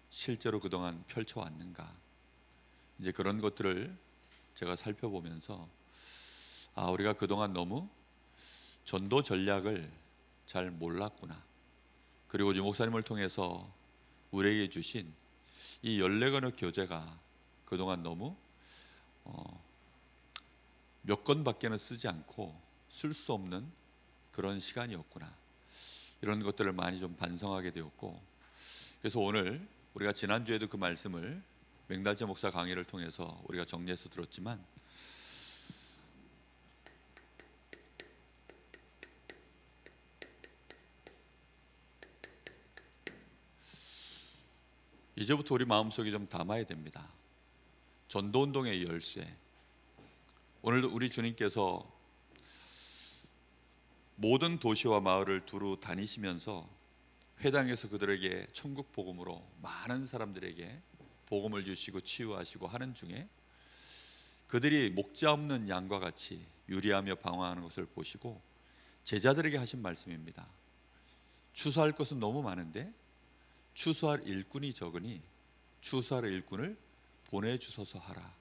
실제로 그동안 펼쳐왔는가, 이제 그런 것들을 제가 살펴보면서 우리가 그동안 너무 전도 전략을 잘 몰랐구나. 그리고 유 목사님을 통해서 우리에게 주신 이 14권의 교재가 그동안 너무 몇 권밖에는 쓰지 않고 쓸 수 없는 그런 시간이었구나. 이런 것들을 많이 좀 반성하게 되었고, 그래서 오늘 우리가 지난주에도 그 말씀을 맹달재 목사 강의를 통해서 우리가 정리해서 들었지만, 이제부터 우리 마음속에 좀 담아야 됩니다. 전도운동의 열쇠. 오늘도 우리 주님께서 모든 도시와 마을을 두루 다니시면서 회당에서 그들에게 천국 복음으로 많은 사람들에게 복음을 주시고 치유하시고 하는 중에 그들이 목자 없는 양과 같이 유리하며 방황하는 것을 보시고 제자들에게 하신 말씀입니다. 추수할 것은 너무 많은데 추수할 일꾼이 적으니 추수할 일꾼을 보내주소서 하라.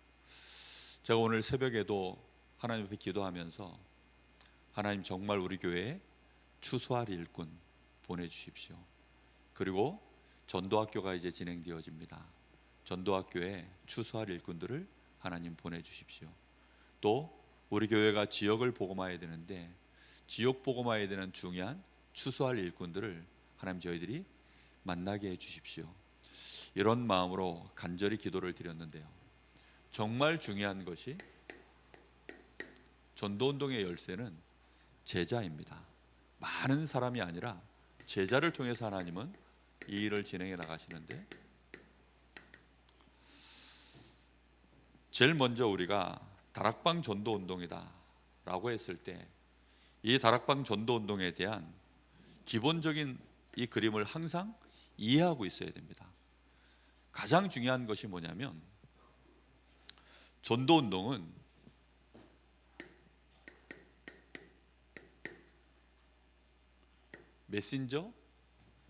제가 오늘 새벽에도 하나님 앞에 기도하면서 하나님, 정말 우리 교회에 추수할 일꾼 보내주십시오. 그리고 전도학교가 이제 진행되어집니다. 전도학교에 추수할 일꾼들을 하나님 보내주십시오. 또 우리 교회가 지역을 복음화해야 되는데 지역 복음화해야 되는 중요한 추수할 일꾼들을 하나님 저희들이 만나게 해주십시오. 이런 마음으로 간절히 기도를 드렸는데요, 정말 중요한 것이 전도운동의 열쇠는 제자입니다. 많은 사람이 아니라 제자를 통해서 하나님은 이 일을 진행해 나가시는데, 제일 먼저 우리가 다락방 전도운동이다 라고 했을 때 이 다락방 전도운동에 대한 기본적인 이 그림을 항상 이해하고 있어야 됩니다. 가장 중요한 것이 뭐냐면, 전도운동은 메신저,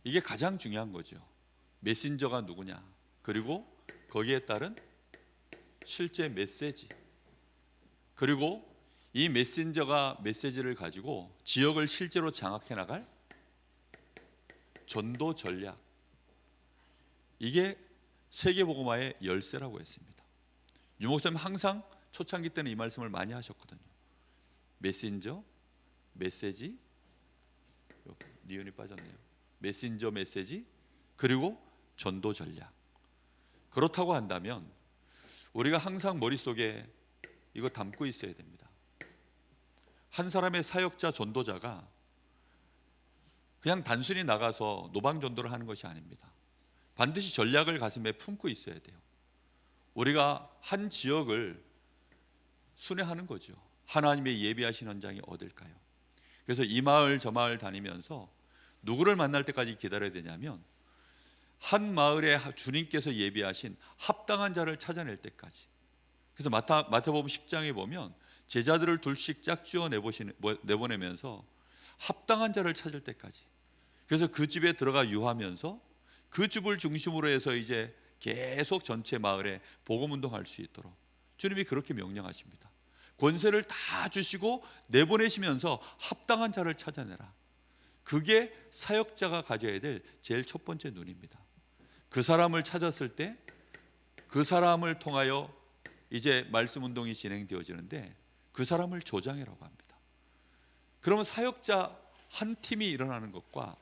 이게 가장 중요한 거죠. 메신저가 누구냐, 그리고 거기에 따른 실제 메시지, 그리고 이 메신저가 메시지를 가지고 지역을 실제로 장악해 나갈 전도 전략, 이게 세계복음화의 열쇠라고 했습니다. 유 목사님 항상 초창기 때는 이 말씀을 많이 하셨거든요. 메신저, 메시지, 니은이 빠졌네요. 메신저, 메시지, 그리고 전도 전략. 그렇다고 한다면 우리가 항상 머릿속에 이거 담고 있어야 됩니다. 한 사람의 사역자, 전도자가 그냥 단순히 나가서 노방 전도를 하는 것이 아닙니다. 반드시 전략을 가슴에 품고 있어야 돼요. 우리가 한 지역을 순회하는 거죠. 하나님의 예비하신 현장이 어딜까요? 그래서 이 마을 저 마을 다니면서 누구를 만날 때까지 기다려야 되냐면, 한 마을에 주님께서 예비하신 합당한 자를 찾아낼 때까지. 그래서 마태복음 10장에 보면 제자들을 둘씩 짝지어 내보내면서 합당한 자를 찾을 때까지. 그래서 그 집에 들어가 유하면서 그 집을 중심으로 해서 이제 계속 전체 마을에 복음 운동할 수 있도록 주님이 그렇게 명령하십니다. 권세를 다 주시고 내보내시면서 합당한 자를 찾아내라. 그게 사역자가 가져야 될 제일 첫 번째 눈입니다. 그 사람을 찾았을 때 그 사람을 통하여 이제 말씀 운동이 진행되어지는데, 그 사람을 조장이라고 합니다. 그러면 사역자 한 팀이 일어나는 것과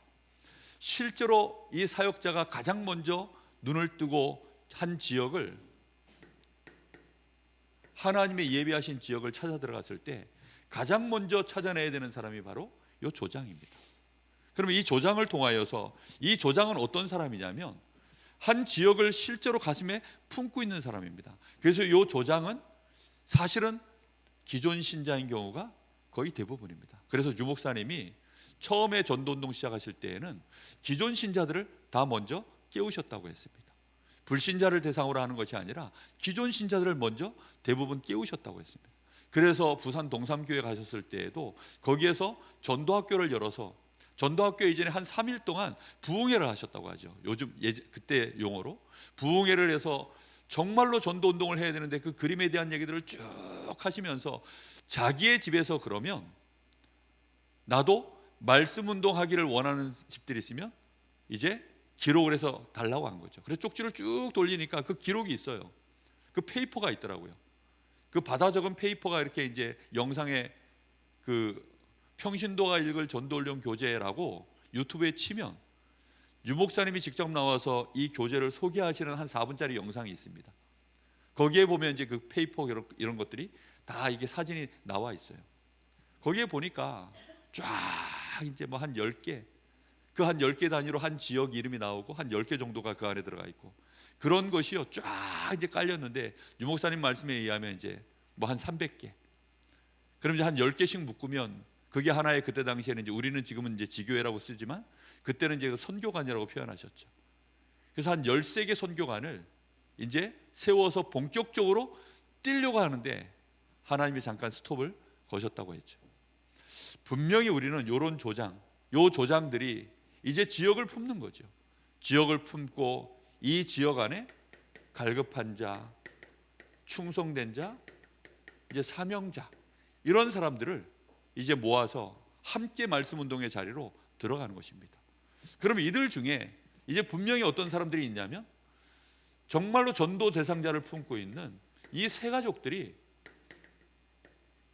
실제로 이 사역자가 가장 먼저 눈을 뜨고 한 지역을, 하나님의 예비하신 지역을 찾아 들어갔을 때 가장 먼저 찾아내야 되는 사람이 바로 이 조장입니다. 그러면 이 조장을 통하여서, 이 조장은 어떤 사람이냐면 한 지역을 실제로 가슴에 품고 있는 사람입니다. 그래서 이 조장은 사실은 기존 신자인 경우가 거의 대부분입니다. 그래서 유 목사님이 처음에 전도운동 시작하실 때에는 기존 신자들을 다 먼저 깨우셨다고 했습니다. 불신자를 대상으로 하는 것이 아니라 기존 신자들을 먼저 대부분 깨우셨다고 했습니다. 그래서 부산 동삼교회 가셨을 때에도 거기에서 전도학교를 열어서 전도학교 이전에 한 3일 동안 부흥회를 하셨다고 하죠. 그때 용어로 부흥회를 해서 정말로 전도 운동을 해야 되는데 그 그림에 대한 얘기들을 쭉 하시면서 자기의 집에서 그러면 나도 말씀 운동하기를 원하는 집들이 있으면 이제 기록을 해서 달라고 한 거죠. 그래서 쪽지를 쭉 돌리니까 그 기록이 있어요. 그 페이퍼가 있더라고요. 그 받아 적은 페이퍼가 이렇게 이제 영상에 그 평신도가 읽을 전도훈련 교재라고 유튜브에 치면 유 목사님이 직접 나와서 이 교재를 소개하시는 한 4분짜리 영상이 있습니다. 거기에 보면 이제 그 페이퍼 이런 것들이 다 이게 사진이 나와 있어요. 거기에 보니까 쫙 이제 뭐 한 10개, 그 한 10개 단위로 한 지역 이름이 나오고 한 10개 정도가 그 안에 들어가 있고 그런 것이요 쫙 이제 깔렸는데 유 목사님 말씀에 의하면 이제 뭐 한 300개. 그럼 이제 한 10개씩 묶으면 그게 하나의 그때 당시에는 이제 우리는 지금은 이제 지교회라고 쓰지만 그때는 이제 선교관이라고 표현하셨죠. 그래서 한 13개 선교관을 이제 세워서 본격적으로 뛰려고 하는데 하나님이 잠깐 스톱을 거셨다고 했죠. 분명히 우리는 이런 요 조장들이 이제 지역을 품는 거죠. 지역을 품고 이 지역 안에 갈급한 자, 충성된 자, 이제 사명자 이런 사람들을 이제 모아서 함께 말씀 운동의 자리로 들어가는 것입니다. 그럼 이들 중에 이제 분명히 어떤 사람들이 있냐면 정말로 전도 대상자를 품고 있는 이 세 가족들이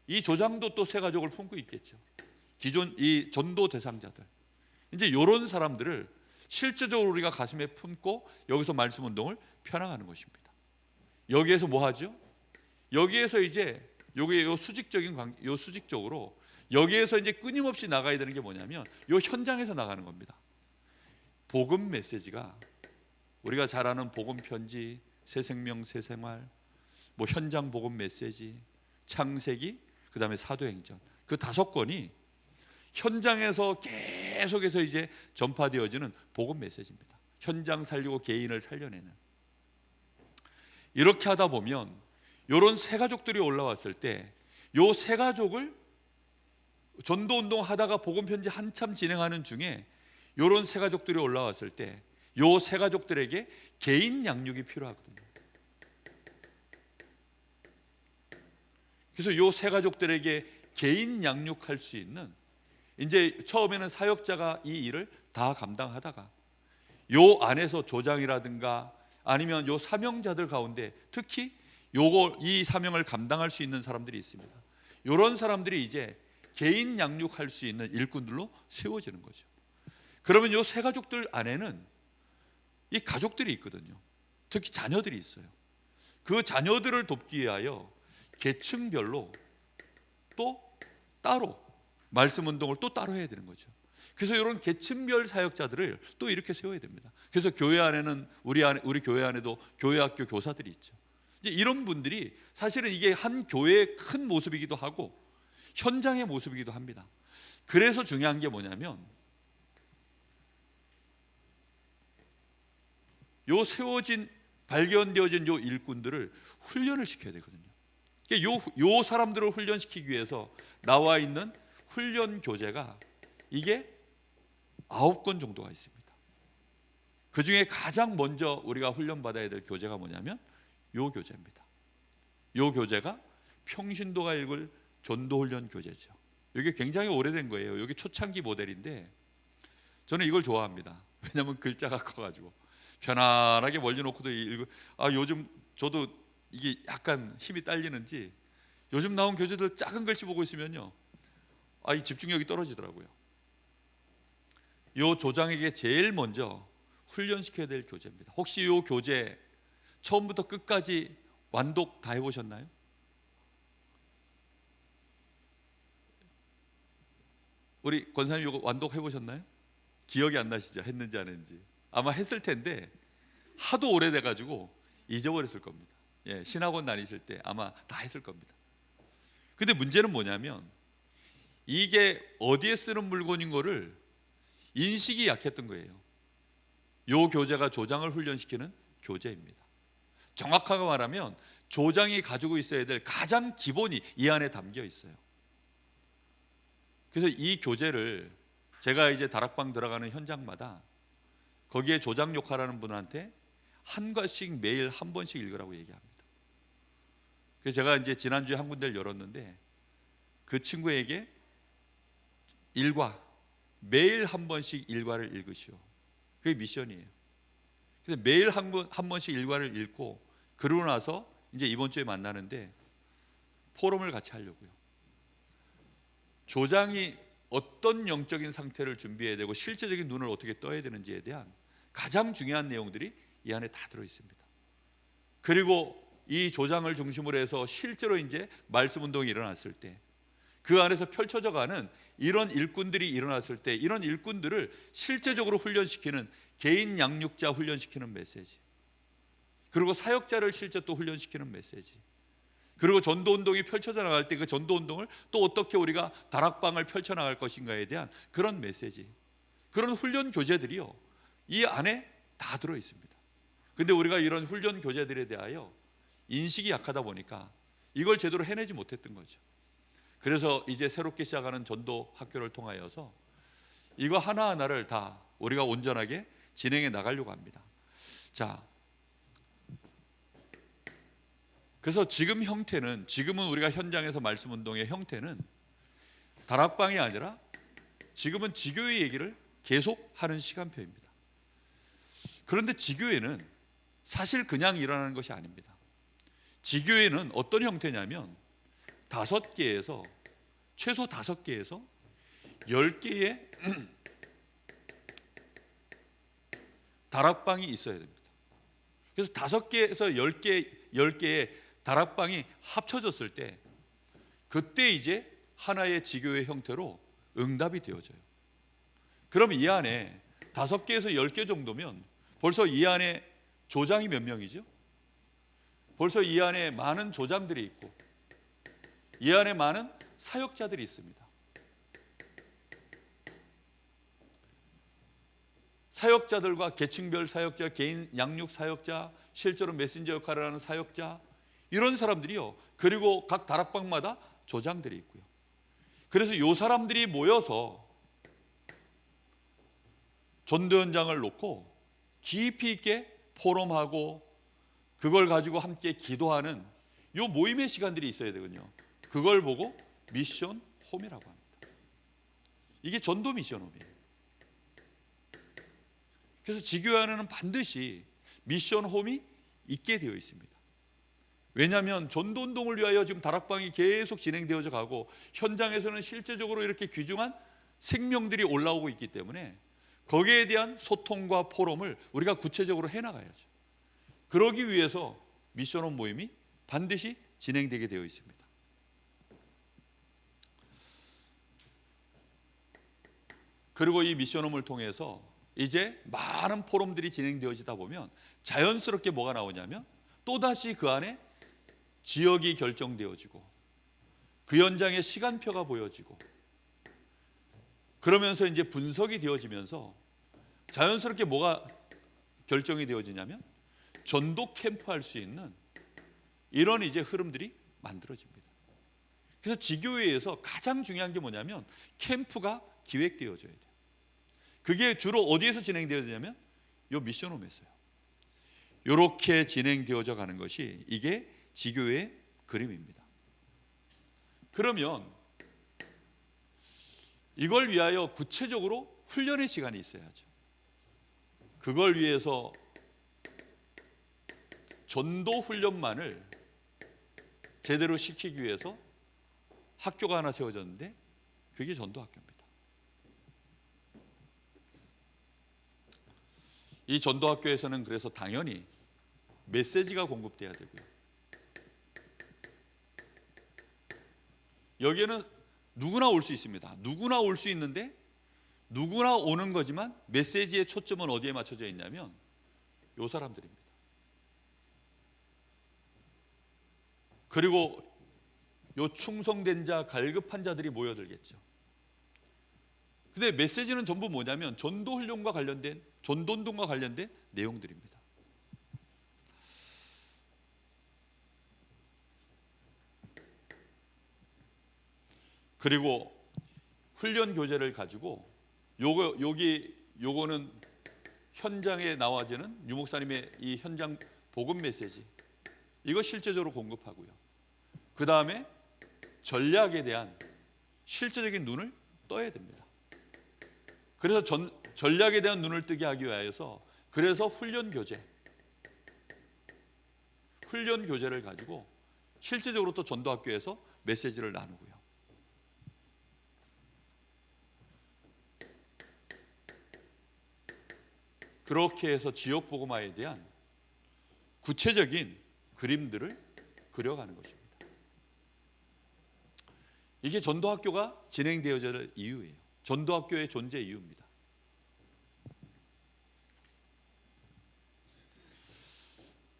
이 조장도 또 세 가족을 품고 있겠죠. 기존 이 전도 대상자들 이제 이런 사람들을 실제적으로 우리가 가슴에 품고 여기서 말씀 운동을 펴나가는 것입니다. 여기에서 뭐 하죠? 여기에서 이제 요 수직적으로 여기에서 이제 끊임없이 나가야 되는 게 뭐냐면 요 현장에서 나가는 겁니다. 복음 메시지가 우리가 잘 아는 복음 편지, 새 생명, 새 생활, 뭐 현장 복음 메시지, 창세기, 그다음에 사도행전 그 5권이 현장에서 계속해서 이제 전파되어지는 복음 메시지입니다. 현장 살리고 개인을 살려내는. 이렇게 하다 보면 이런 세 가족들이 올라왔을 때 요 세 가족을 전도 운동 하다가 복음 편지 한참 진행하는 중에 이런 세 가족들이 올라왔을 때 요 세 가족들에게 개인 양육이 필요하거든요. 그래서 요 세 가족들에게 개인 양육할 수 있는 이제 처음에는 사역자가 이 일을 다 감당하다가 요 안에서 조장이라든가 아니면 요 사명자들 가운데 특히 이 사명을 감당할 수 있는 사람들이 있습니다. 이런 사람들이 이제 개인 양육할 수 있는 일꾼들로 세워지는 거죠. 그러면 요 세 가족들 안에는 이 가족들이 있거든요. 특히 자녀들이 있어요. 그 자녀들을 돕기 위하여 계층별로 또 따로 말씀 운동을 또 따로 해야 되는 거죠. 그래서 이런 계층별 사역자들을 또 이렇게 세워야 됩니다. 그래서 교회 안에는 우리 교회 안에도 교회학교 교사들이 있죠. 이제 이런 분들이 사실은 이게 한 교회의 큰 모습이기도 하고 현장의 모습이기도 합니다. 그래서 중요한 게 뭐냐면 요 세워진 발견되어진 요 일꾼들을 훈련을 시켜야 되거든요. 요 사람들을 훈련시키기 위해서 나와 있는 훈련 교재가 이게 9권 정도가 있습니다. 그 중에 가장 먼저 우리가 훈련받아야 될 교재가 뭐냐면 요 교재입니다. 요 교재가 평신도가 읽을 전도훈련 교재죠. 이게 굉장히 오래된 거예요. 여기 초창기 모델인데 저는 이걸 좋아합니다. 왜냐하면 글자가 커가지고 편안하게 멀리 놓고도 읽고 요즘 저도 이게 약간 힘이 딸리는지 요즘 나온 교재들 작은 글씨 보고 있으면요 이 집중력이 떨어지더라고요. 요 조장에게 제일 먼저 훈련시켜야 될 교재입니다. 혹시 요 교재 처음부터 끝까지 완독 다 해보셨나요? 우리 권사님 이거 완독 해보셨나요? 기억이 안 나시죠? 했는지 안 했는지. 아마 했을 텐데 하도 오래돼가지고 잊어버렸을 겁니다. 신학원 다니실 때 아마 다 했을 겁니다. 근데 문제는 뭐냐면 이게 어디에 쓰는 물건인 거를 인식이 약했던 거예요. 요 교재가 조장을 훈련시키는 교재입니다. 정확하게 말하면 조장이 가지고 있어야 될 가장 기본이 이 안에 담겨 있어요. 그래서 이 교재를 제가 이제 다락방 들어가는 현장마다 거기에 조장 역할하는 분한테 한 과씩 매일 한 번씩 읽으라고 얘기합니다. 그래서 제가 이제 지난주에 한 군데를 열었는데 그 친구에게 일과 매일 한 번씩 일과를 읽으시오. 그게 미션이에요. 그래서 매일 한 번씩 일과를 읽고 그러고 나서 이제 이번 주에 만나는데 포럼을 같이 하려고요. 조장이 어떤 영적인 상태를 준비해야 되고 실제적인 눈을 어떻게 떠야 되는지에 대한 가장 중요한 내용들이 이 안에 다 들어 있습니다. 그리고 이 조장을 중심으로 해서 실제로 이제 말씀 운동이 일어났을 때 그 안에서 펼쳐져 가는 이런 일꾼들이 일어났을 때 이런 일꾼들을 실제적으로 훈련시키는 개인 양육자 훈련시키는 메시지, 그리고 사역자를 실제 또 훈련시키는 메시지, 그리고 전도운동이 펼쳐져 나갈 때 그 전도운동을 또 어떻게 우리가 다락방을 펼쳐나갈 것인가에 대한 그런 메시지, 그런 훈련 교재들이요 이 안에 다 들어 있습니다. 근데 우리가 이런 훈련 교재들에 대하여 인식이 약하다 보니까 이걸 제대로 해내지 못했던 거죠. 그래서 이제 새롭게 시작하는 전도 학교를 통하여서 이거 하나하나를 다 우리가 온전하게 진행해 나가려고 합니다. 자, 그래서 지금 형태는, 지금은 우리가 현장에서 말씀 운동의 형태는 다락방이 아니라 지금은 지교회 얘기를 계속 하는 시간표입니다. 그런데 지교회는 사실 그냥 일어나는 것이 아닙니다. 지교회는 어떤 형태냐면 최소 5개에서 10개의 다락방이 있어야 됩니다. 그래서 5개에서 10개의 다락방이 합쳐졌을 때 그때 이제 하나의 지교회 형태로 응답이 되어져요. 그럼 이 안에 5개에서 10개 정도면 벌써 이 안에 조장이 몇 명이죠? 벌써 이 안에 많은 조장들이 있고 이 안에 많은 사역자들이 있습니다. 사역자들과 계층별 사역자, 개인 양육 사역자, 실제로 메신저 역할을 하는 사역자, 이런 사람들이요. 그리고 각 다락방마다 조장들이 있고요. 그래서 이 사람들이 모여서 전도 현장을 놓고 깊이 있게 포럼하고 그걸 가지고 함께 기도하는 이 모임의 시간들이 있어야 되거든요. 그걸 보고 미션 홈이라고 합니다. 이게 전도 미션 홈이에요. 그래서 지교회 안에는 반드시 미션 홈이 있게 되어 있습니다. 왜냐하면 전도 운동을 위하여 지금 다락방이 계속 진행되어져 가고 현장에서는 실제적으로 이렇게 귀중한 생명들이 올라오고 있기 때문에 거기에 대한 소통과 포럼을 우리가 구체적으로 해나가야죠. 그러기 위해서 미션홈 모임이 반드시 진행되게 되어 있습니다. 그리고 이 미션홈을 통해서 이제 많은 포럼들이 진행되어지다 보면 자연스럽게 뭐가 나오냐면 또다시 그 안에 지역이 결정되어지고 그 현장의 시간표가 보여지고 그러면서 이제 분석이 되어지면서 자연스럽게 뭐가 결정이 되어지냐면 전도 캠프 할 수 있는 이런 이제 흐름들이 만들어집니다. 그래서 지교회에서 가장 중요한 게 뭐냐면 캠프가 기획되어져야 돼요. 그게 주로 어디에서 진행되어지냐면 이 미션홈에서요. 이렇게 진행되어져 가는 것이 이게 지교회의 그림입니다. 그러면 이걸 위하여 구체적으로 훈련의 시간이 있어야죠. 그걸 위해서 전도 훈련만을 제대로 시키기 위해서 학교가 하나 세워졌는데 그게 전도학교입니다. 이 전도학교에서는 그래서 당연히 메시지가 공급돼야 되고요. 여기에는 누구나 올 수 있습니다. 누구나 올 수 있는데 누구나 오는 거지만 메시지의 초점은 어디에 맞춰져 있냐면 요 사람들입니다. 그리고 요 충성된 자, 갈급한 자들이 모여들겠죠. 근데 메시지는 전부 뭐냐면 전도훈련과 관련된, 전도운동과 관련된 내용들입니다. 그리고 훈련 교재를 가지고 요거는 현장에 나와지는 유 목사님의 이 현장 복음 메시지, 이거 실제적으로 공급하고요. 그 다음에 전략에 대한 실제적인 눈을 떠야 됩니다. 그래서 전략에 대한 눈을 뜨게 하기 위해서 그래서 훈련 교재를 가지고 실제적으로 또 전도학교에서 메시지를 나누고요. 그렇게 해서 지역 복음화에 대한 구체적인 그림들을 그려가는 것입니다. 이게 전도학교가 진행되어야 할 이유예요. 전도학교의 존재 이유입니다.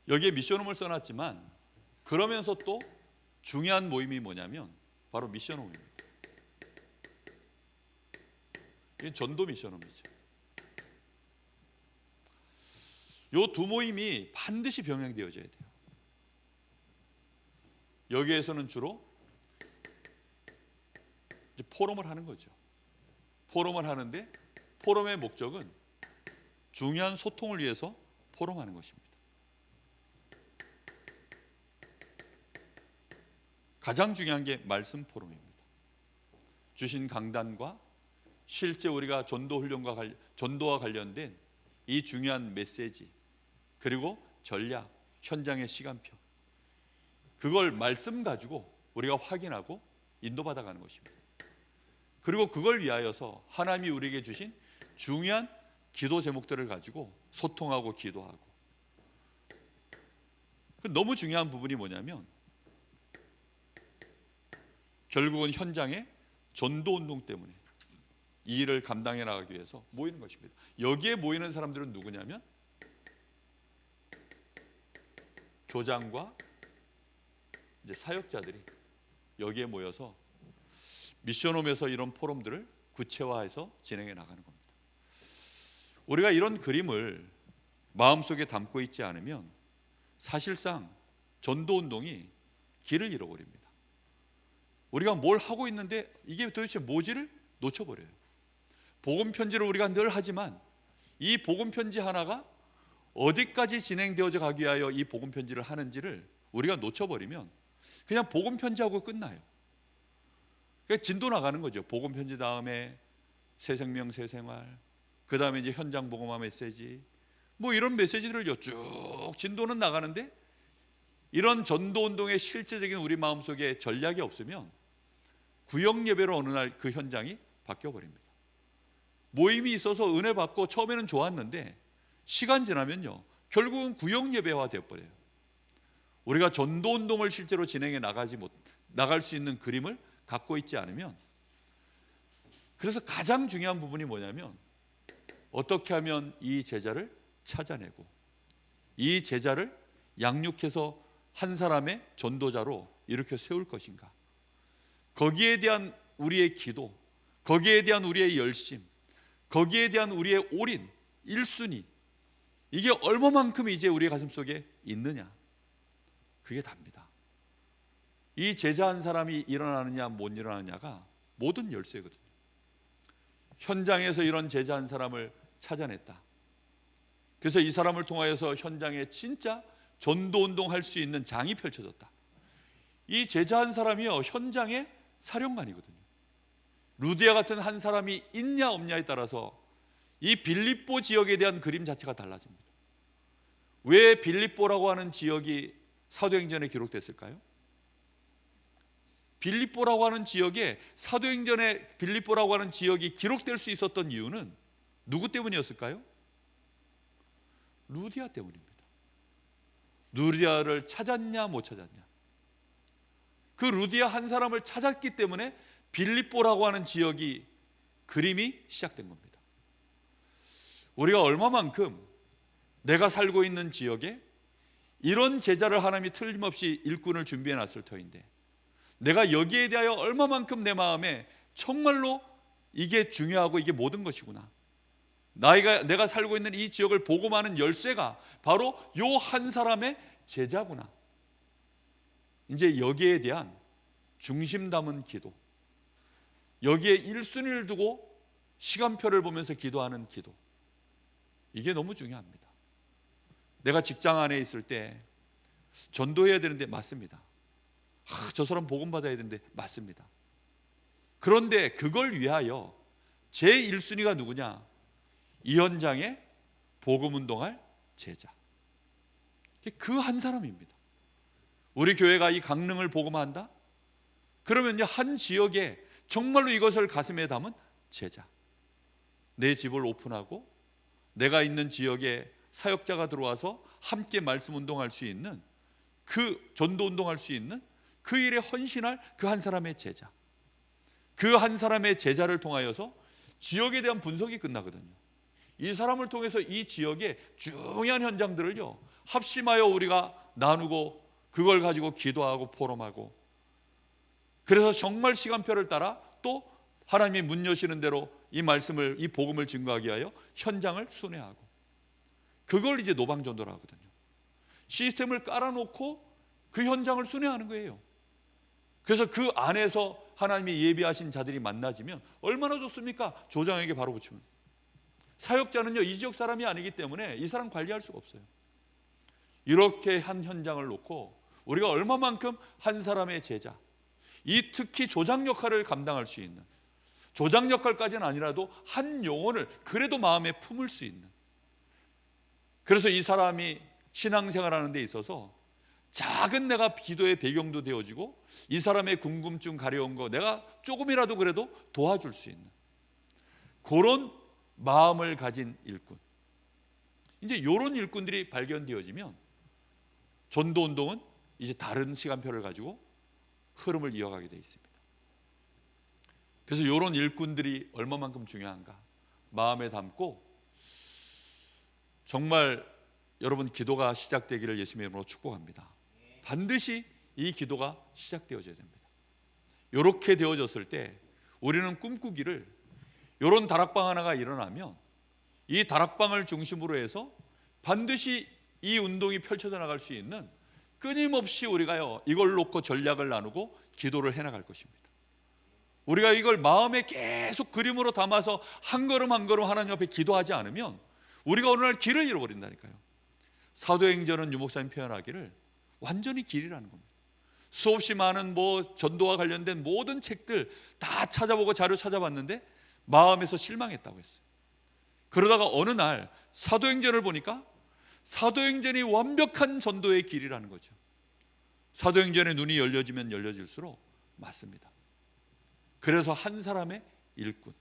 여기에 미션홈을 써놨지만 그러면서 또 중요한 모임이 뭐냐면 바로 미션홈입니다. 이게 전도 미션홈이죠. 이 두 모임이 반드시 병행되어져야 돼요. 여기에서는 주로 이제 포럼을 하는 거죠. 포럼을 하는데 포럼의 목적은 중요한 소통을 위해서 포럼하는 것입니다. 가장 중요한 게 말씀 포럼입니다. 주신 강단과 실제 우리가 전도와 관련된 이 중요한 메시지, 그리고 전략, 현장의 시간표, 그걸 말씀 가지고 우리가 확인하고 인도받아 가는 것입니다. 그리고 그걸 위하여서 하나님이 우리에게 주신 중요한 기도 제목들을 가지고 소통하고 기도하고. 너무 중요한 부분이 뭐냐면 결국은 현장의 전도운동 때문에 이 일을 감당해 나가기 위해서 모이는 것입니다. 여기에 모이는 사람들은 누구냐면 조장과 이제 사역자들이 여기에 모여서 미션홈에서 이런 포럼들을 구체화해서 진행해 나가는 겁니다. 우리가 이런 그림을 마음속에 담고 있지 않으면 사실상 전도운동이 길을 잃어버립니다. 우리가 뭘 하고 있는데 이게 도대체 뭐지를 놓쳐버려요. 복음 편지를 우리가 늘 하지만 이 복음 편지 하나가 어디까지 진행되어져 가기 위하여 이 복음 편지를 하는지를 우리가 놓쳐버리면 그냥 복음 편지하고 끝나요. 그러니까 진도 나가는 거죠. 복음 편지 다음에 새 생명 새 생활, 그 다음에 이제 현장 복음화 메시지, 뭐 이런 메시지들을요 쭉 진도는 나가는데 이런 전도 운동의 실제적인 우리 마음속에 전략이 없으면 구역 예배로 어느 날 그 현장이 바뀌어 버립니다. 모임이 있어서 은혜 받고 처음에는 좋았는데 시간 지나면요 결국은 구역 예배화 되어 버려요. 우리가 전도 운동을 실제로 진행해 나갈 수 있는 그림을 갖고 있지 않으면, 그래서 가장 중요한 부분이 뭐냐면 어떻게 하면 이 제자를 찾아내고 이 제자를 양육해서 한 사람의 전도자로 이렇게 세울 것인가, 거기에 대한 우리의 기도, 거기에 대한 우리의 열심, 거기에 대한 우리의 올인, 1순위, 이게 얼마만큼 이제 우리의 가슴 속에 있느냐, 그게 답니다. 이 제자 한 사람이 일어나느냐 못 일어나느냐가 모든 열쇠거든요. 현장에서 이런 제자 한 사람을 찾아냈다. 그래서 이 사람을 통하여서 현장에 진짜 전도운동 할 수 있는 장이 펼쳐졌다. 이 제자 한 사람이요 현장의 사령관이거든요. 루디아 같은 한 사람이 있냐 없냐에 따라서 이 빌립보 지역에 대한 그림 자체가 달라집니다. 왜 빌립보라고 하는 지역이 사도행전에 기록됐을까요? 빌립보라고 하는 지역에, 사도행전에 빌립보라고 하는 지역이 기록될 수 있었던 이유는 누구 때문이었을까요? 루디아 때문입니다. 루디아를 찾았냐 못 찾았냐, 그 루디아 한 사람을 찾았기 때문에 빌립보라고 하는 지역이 그림이 시작된 겁니다. 우리가 얼마만큼 내가 살고 있는 지역에 이런 제자를 하나님이 틀림없이 일꾼을 준비해 놨을 터인데 내가 여기에 대하여 얼마만큼 내 마음에 정말로 이게 중요하고 이게 모든 것이구나, 내가 살고 있는 이 지역을 복음하는 열쇠가 바로 요 한 사람의 제자구나, 이제 여기에 대한 중심 담은 기도, 여기에 1순위를 두고 시간표를 보면서 기도하는 기도, 이게 너무 중요합니다. 내가 직장 안에 있을 때 전도해야 되는데 맞습니다. 저 사람 복음 받아야 되는데 맞습니다. 그런데 그걸 위하여 제 1순위가 누구냐? 이 현장에 복음 운동할 제자, 그 한 사람입니다. 우리 교회가 이 강릉을 복음한다? 그러면요, 한 지역에 정말로 이것을 가슴에 담은 제자, 내 집을 오픈하고 내가 있는 지역에 사역자가 들어와서 함께 말씀 운동할 수 있는, 그 전도 운동할 수 있는 그 일에 헌신할 그 한 사람의 제자, 그 한 사람의 제자를 통하여서 지역에 대한 분석이 끝나거든요. 이 사람을 통해서 이 지역의 중요한 현장들을요, 합심하여 우리가 나누고 그걸 가지고 기도하고 포럼하고, 그래서 정말 시간표를 따라 또 하나님이 문 여시는 대로 이 말씀을, 이 복음을 증거하기 위하여 현장을 순회하고, 그걸 이제 노방전도라 하거든요. 시스템을 깔아놓고 그 현장을 순회하는 거예요. 그래서 그 안에서 하나님이 예비하신 자들이 만나지면 얼마나 좋습니까? 조장에게 바로 붙이면. 사역자는요, 이 지역 사람이 아니기 때문에 이 사람 관리할 수가 없어요. 이렇게 한 현장을 놓고 우리가 얼마만큼 한 사람의 제자, 이 특히 조장 역할을 감당할 수 있는, 조장 역할까지는 아니라도 한 영혼을 그래도 마음에 품을 수 있는, 그래서 이 사람이 신앙생활하는 데 있어서 작은 내가 기도의 배경도 되어지고, 이 사람의 궁금증 가려운 거 내가 조금이라도 그래도 도와줄 수 있는 그런 마음을 가진 일꾼, 이제 이런 일꾼들이 발견되어지면 전도운동은 이제 다른 시간표를 가지고 흐름을 이어가게 되어 있습니다. 그래서 이런 일꾼들이 얼마만큼 중요한가 마음에 담고, 정말 여러분 기도가 시작되기를 예수님의 이름으로 축복합니다. 반드시 이 기도가 시작되어져야 됩니다. 이렇게 되어졌을 때 우리는 꿈꾸기를, 이런 다락방 하나가 일어나면 이 다락방을 중심으로 해서 반드시 이 운동이 펼쳐져 나갈 수 있는, 끊임없이 우리가요 이걸 놓고 전략을 나누고 기도를 해나갈 것입니다. 우리가 이걸 마음에 계속 그림으로 담아서 한 걸음 한 걸음 하나님 앞에 기도하지 않으면 우리가 어느 날 길을 잃어버린다니까요. 사도행전은 유목사님 표현하기를 완전히 길이라는 겁니다. 수없이 많은 전도와 관련된 모든 책들 다 찾아보고 자료 찾아봤는데 마음에서 실망했다고 했어요. 그러다가 어느 날 사도행전을 보니까 사도행전이 완벽한 전도의 길이라는 거죠. 사도행전의 눈이 열려지면 열려질수록 맞습니다. 그래서 한 사람의 일꾼,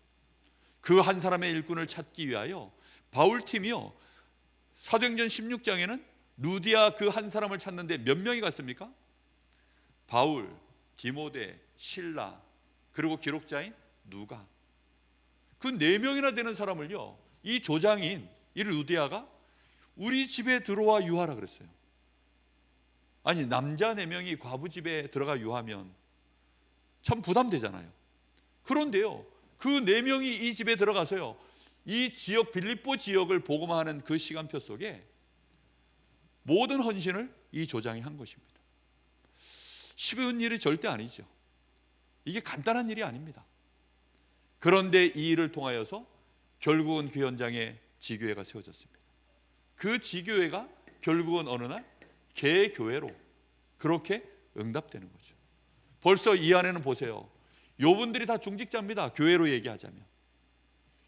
그 한 사람의 일꾼을 찾기 위하여 바울팀이요, 사도행전 16장에는 루디아 그 한 사람을 찾는데 몇 명이 갔습니까? 바울, 디모데, 실라, 그리고 기록자인 누가, 그 4명이나 되는 사람을요 이 조장인 이 루디아가 우리 집에 들어와 유하라 그랬어요. 아니, 남자 4명이 과부 집에 들어가 유하면 참 부담되잖아요. 그런데요, 그 4명이 이 집에 들어가서요 이 지역, 빌립보 지역을 복음하는 그 시간표 속에 모든 헌신을 이 조장이 한 것입니다. 쉬운 일이 절대 아니죠. 이게 간단한 일이 아닙니다. 그런데 이 일을 통하여서 결국은 그 현장에 지교회가 세워졌습니다. 그 지교회가 결국은 어느 날 개교회로 그렇게 응답되는 거죠. 벌써 이 안에는 보세요, 요분들이 다 중직자입니다. 교회로 얘기하자면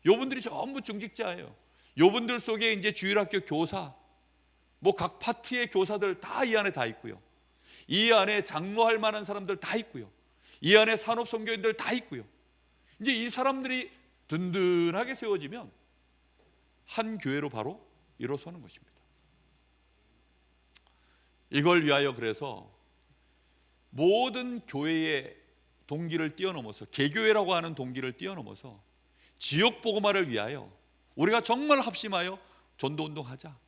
요분들이 전부 중직자예요. 요분들 속에 이제 주일학교 교사, 각 파트의 교사들 다 이 안에 다 있고요, 이 안에 장로할 만한 사람들 다 있고요, 이 안에 산업 선교인들 다 있고요. 이제 이 사람들이 든든하게 세워지면 한 교회로 바로 일어서는 것입니다. 이걸 위하여 그래서 모든 교회의 동기를 뛰어넘어서, 개교회라고 하는 동기를 뛰어넘어서 지역 복음화를 위하여 우리가 정말 합심하여 전도운동하자.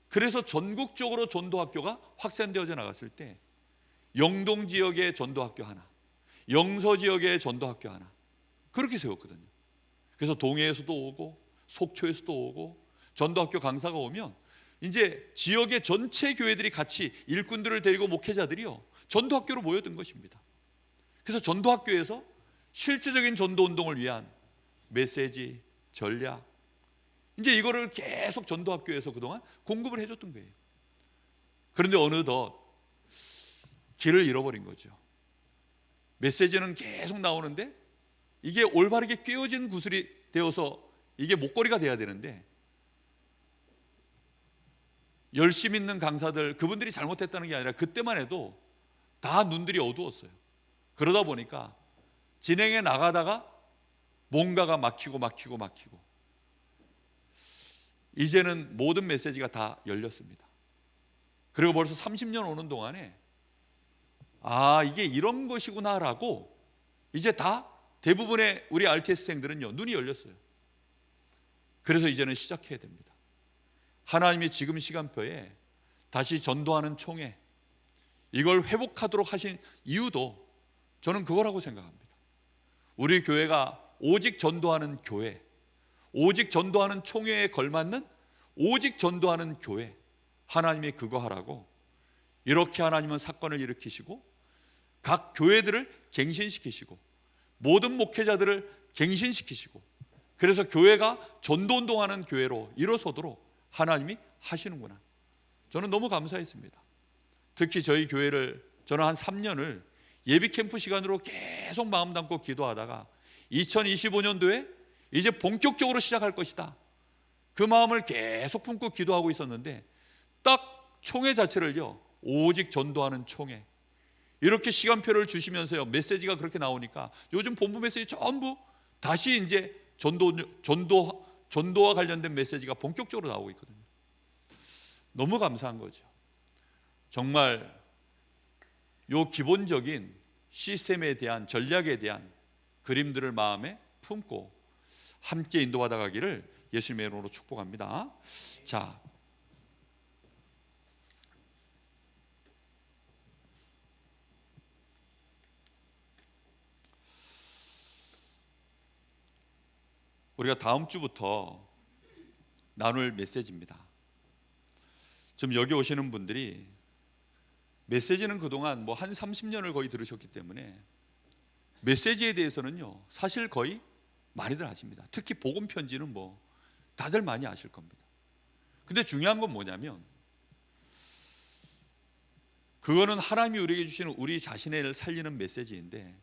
그래서 전국적으로 전도학교가 확산되어져 나갔을 때 영동 지역의 전도학교 하나, 영서 지역의 전도학교 하나, 그렇게 세웠거든요. 그래서 동해에서도 오고 속초에서도 오고, 전도학교 강사가 오면 이제 지역의 전체 교회들이 같이 일꾼들을 데리고 목회자들이요 전도학교로 모여든 것입니다. 그래서 전도학교에서 실질적인 전도운동을 위한 메시지, 전략, 이제 이거를 계속 전도학교에서 그동안 공급을 해줬던 거예요. 그런데 어느덧 길을 잃어버린 거죠. 메시지는 계속 나오는데 이게 올바르게 꿰어진 구슬이 되어서 이게 목걸이가 돼야 되는데, 열심 있는 강사들, 그분들이 잘못했다는 게 아니라 그때만 해도 다 눈들이 어두웠어요. 그러다 보니까 진행해 나가다가 뭔가가 막히고 이제는 모든 메시지가 다 열렸습니다. 그리고 벌써 30년 오는 동안에 이게 이런 것이구나라고 이제 다 대부분의 우리 RTS생들은요 눈이 열렸어요. 그래서 이제는 시작해야 됩니다. 하나님이 지금 시간표에 다시 전도하는 총회, 이걸 회복하도록 하신 이유도 저는 그거라고 생각합니다. 우리 교회가 오직 전도하는 교회, 오직 전도하는 총회에 걸맞는 오직 전도하는 교회, 하나님이 그거 하라고 이렇게 하나님은 사건을 일으키시고 각 교회들을 갱신시키시고 모든 목회자들을 갱신시키시고, 그래서 교회가 전도운동하는 교회로 일어서도록 하나님이 하시는구나. 저는 너무 감사했습니다. 특히 저희 교회를 저는 한 3년을 예비 캠프 시간으로 계속 마음 담고 기도하다가 2025년도에 이제 본격적으로 시작할 것이다, 그 마음을 계속 품고 기도하고 있었는데 딱 총회 자체를요 오직 전도하는 총회, 이렇게 시간표를 주시면서요 메시지가 그렇게 나오니까 요즘 본부 메시지 전부 다시 이제 전도와 관련된 메시지가 본격적으로 나오고 있거든요. 너무 감사한 거죠. 정말 요 기본적인 시스템에 대한, 전략에 대한 그림들을 마음에 품고 함께 인도하다 가기를 예수님의 이름으로 축복합니다. 자, 우리가 다음 주부터 나눌 메시지입니다. 지금 여기 오시는 분들이 메시지는 그동안 뭐 한 30년을 거의 들으셨기 때문에 메시지에 대해서는요 사실 거의 많이들 아십니다. 특히 복음 편지는 뭐 다들 많이 아실 겁니다. 근데 중요한 건 뭐냐면 그거는 하나님이 우리에게 주시는 우리 자신을 살리는 메시지인데,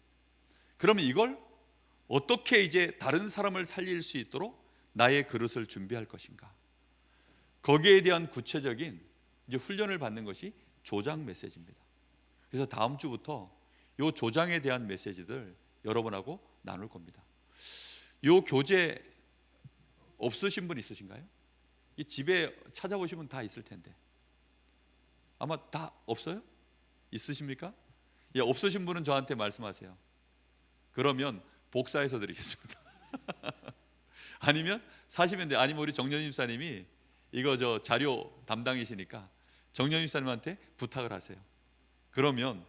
그러면 이걸 어떻게 이제 다른 사람을 살릴 수 있도록 나의 그릇을 준비할 것인가, 거기에 대한 구체적인 이제 훈련을 받는 것이 조장 메시지입니다. 그래서 다음 주부터 이 조장에 대한 메시지들 여러분하고 나눌 겁니다. 이 교재 없으신 분 있으신가요? 이 집에 찾아보시면 다 있을 텐데 아마 다 없어요? 있으십니까? 예, 없으신 분은 저한테 말씀하세요. 그러면 복사해서 드리겠습니다. 아니면 사시면 돼요. 아니면 우리 정년임 사님이 이거 저 자료 담당이시니까 정년임 사님한테 부탁을 하세요. 그러면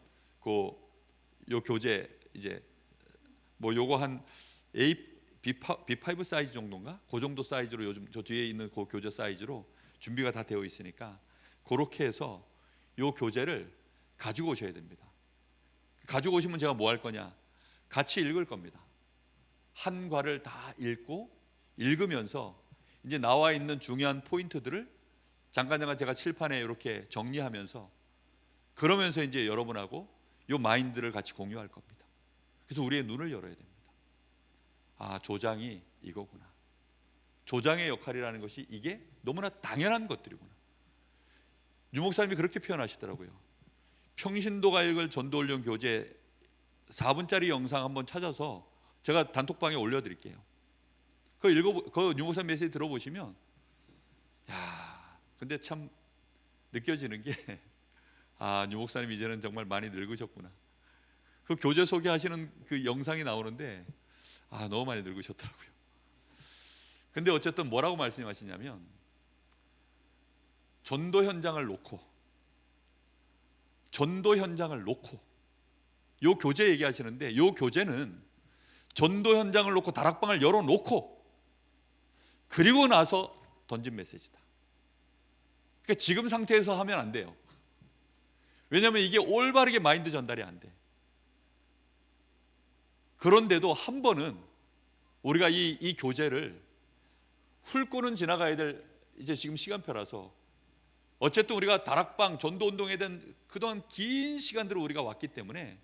요 교재 이제 뭐 요거 한 B5 사이즈 정도인가? 그 정도 사이즈로 요즘 저 뒤에 있는 그 교재 사이즈로 준비가 다 되어 있으니까 그렇게 해서 요 교재를 가지고 오셔야 됩니다. 가지고 오시면 제가 뭐 할 거냐? 같이 읽을 겁니다. 한 과를 다 읽으면서 이제 나와 있는 중요한 포인트들을 잠깐 제가 칠판에 이렇게 정리하면서, 그러면서 이제 여러분하고 요 마인드를 같이 공유할 겁니다. 그래서 우리의 눈을 열어야 됩니다. 조장이 이거구나. 조장의 역할이라는 것이 이게 너무나 당연한 것들이구나. 유 목사님이 그렇게 표현하시더라고요. 평신도가 읽을 전도훈련 교재 4분짜리 영상 한번 찾아서 제가 단톡방에 올려드릴게요. 그 유 목사님 메시지 들어보시면 근데 참 느껴지는 게 유 목사님 이제는 정말 많이 늙으셨구나. 그 교재 소개하시는 그 영상이 나오는데 너무 많이 늙으셨더라고요. 근데 어쨌든 뭐라고 말씀하시냐면 전도 현장을 놓고 요 교재 얘기하시는데, 요 교재는 전도 현장을 놓고 다락방을 열어놓고 그리고 나서 던진 메시지다. 그러니까 지금 상태에서 하면 안 돼요. 왜냐하면 이게 올바르게 마인드 전달이 안 돼. 그런데도 한 번은 우리가 이 교제를 훑고는 지나가야 될 이제 지금 시간표라서, 어쨌든 우리가 다락방 전도운동에 대한 그동안 긴 시간들을 우리가 왔기 때문에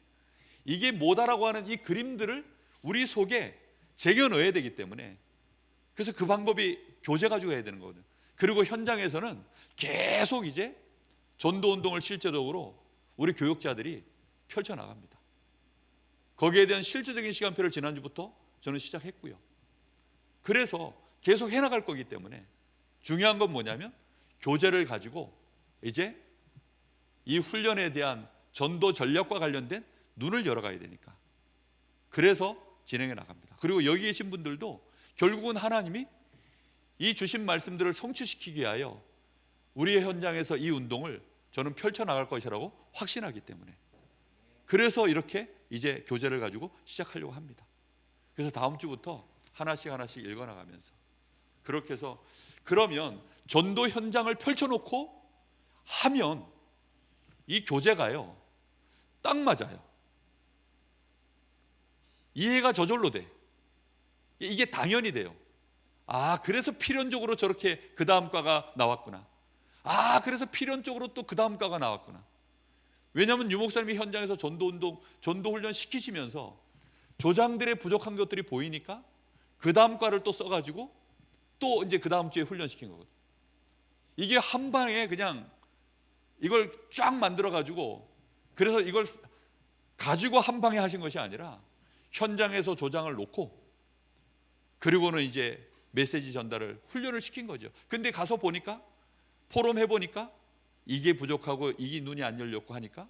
이게 뭐다라고 하는 이 그림들을 우리 속에 새겨 넣어야 되기 때문에, 그래서 그 방법이 교제 가지고 해야 되는 거거든요. 그리고 현장에서는 계속 이제 전도운동을 실제적으로 우리 교육자들이 펼쳐나갑니다. 거기에 대한 실질적인 시간표를 지난주부터 저는 시작했고요. 그래서 계속 해나갈 거기 때문에 중요한 건 뭐냐면, 교제를 가지고 이제 이 훈련에 대한 전도 전략과 관련된 눈을 열어가야 되니까, 그래서 진행해 나갑니다. 그리고 여기 계신 분들도 결국은 하나님이 이 주신 말씀들을 성취시키기 위하여 우리의 현장에서 이 운동을 저는 펼쳐나갈 것이라고 확신하기 때문에, 그래서 이렇게 이제 교제를 가지고 시작하려고 합니다. 그래서 다음 주부터 하나씩 하나씩 읽어나가면서, 그렇게 해서 그러면 전도 현장을 펼쳐놓고 하면 이 교제가요 딱 맞아요. 이해가 저절로 돼. 이게 당연히 돼요. 아, 그래서 필연적으로 저렇게 그 다음 과가 나왔구나. 아, 그래서 필연적으로 또 그 다음 과가 나왔구나. 왜냐하면 유목사님이 현장에서 전도운동, 전도훈련 시키시면서 조장들의 부족한 것들이 보이니까 그 다음 과를 또 써가지고 또 이제 그 다음 주에 훈련시킨 거거든요. 이게 한 방에 그냥 이걸 쫙 만들어가지고, 그래서 이걸 가지고 한 방에 하신 것이 아니라 현장에서 조장을 놓고, 그리고는 이제 메시지 전달을 훈련을 시킨 거죠. 근데 가서 보니까, 포럼 해보니까 이게 부족하고 이게 눈이 안 열렸고 하니까,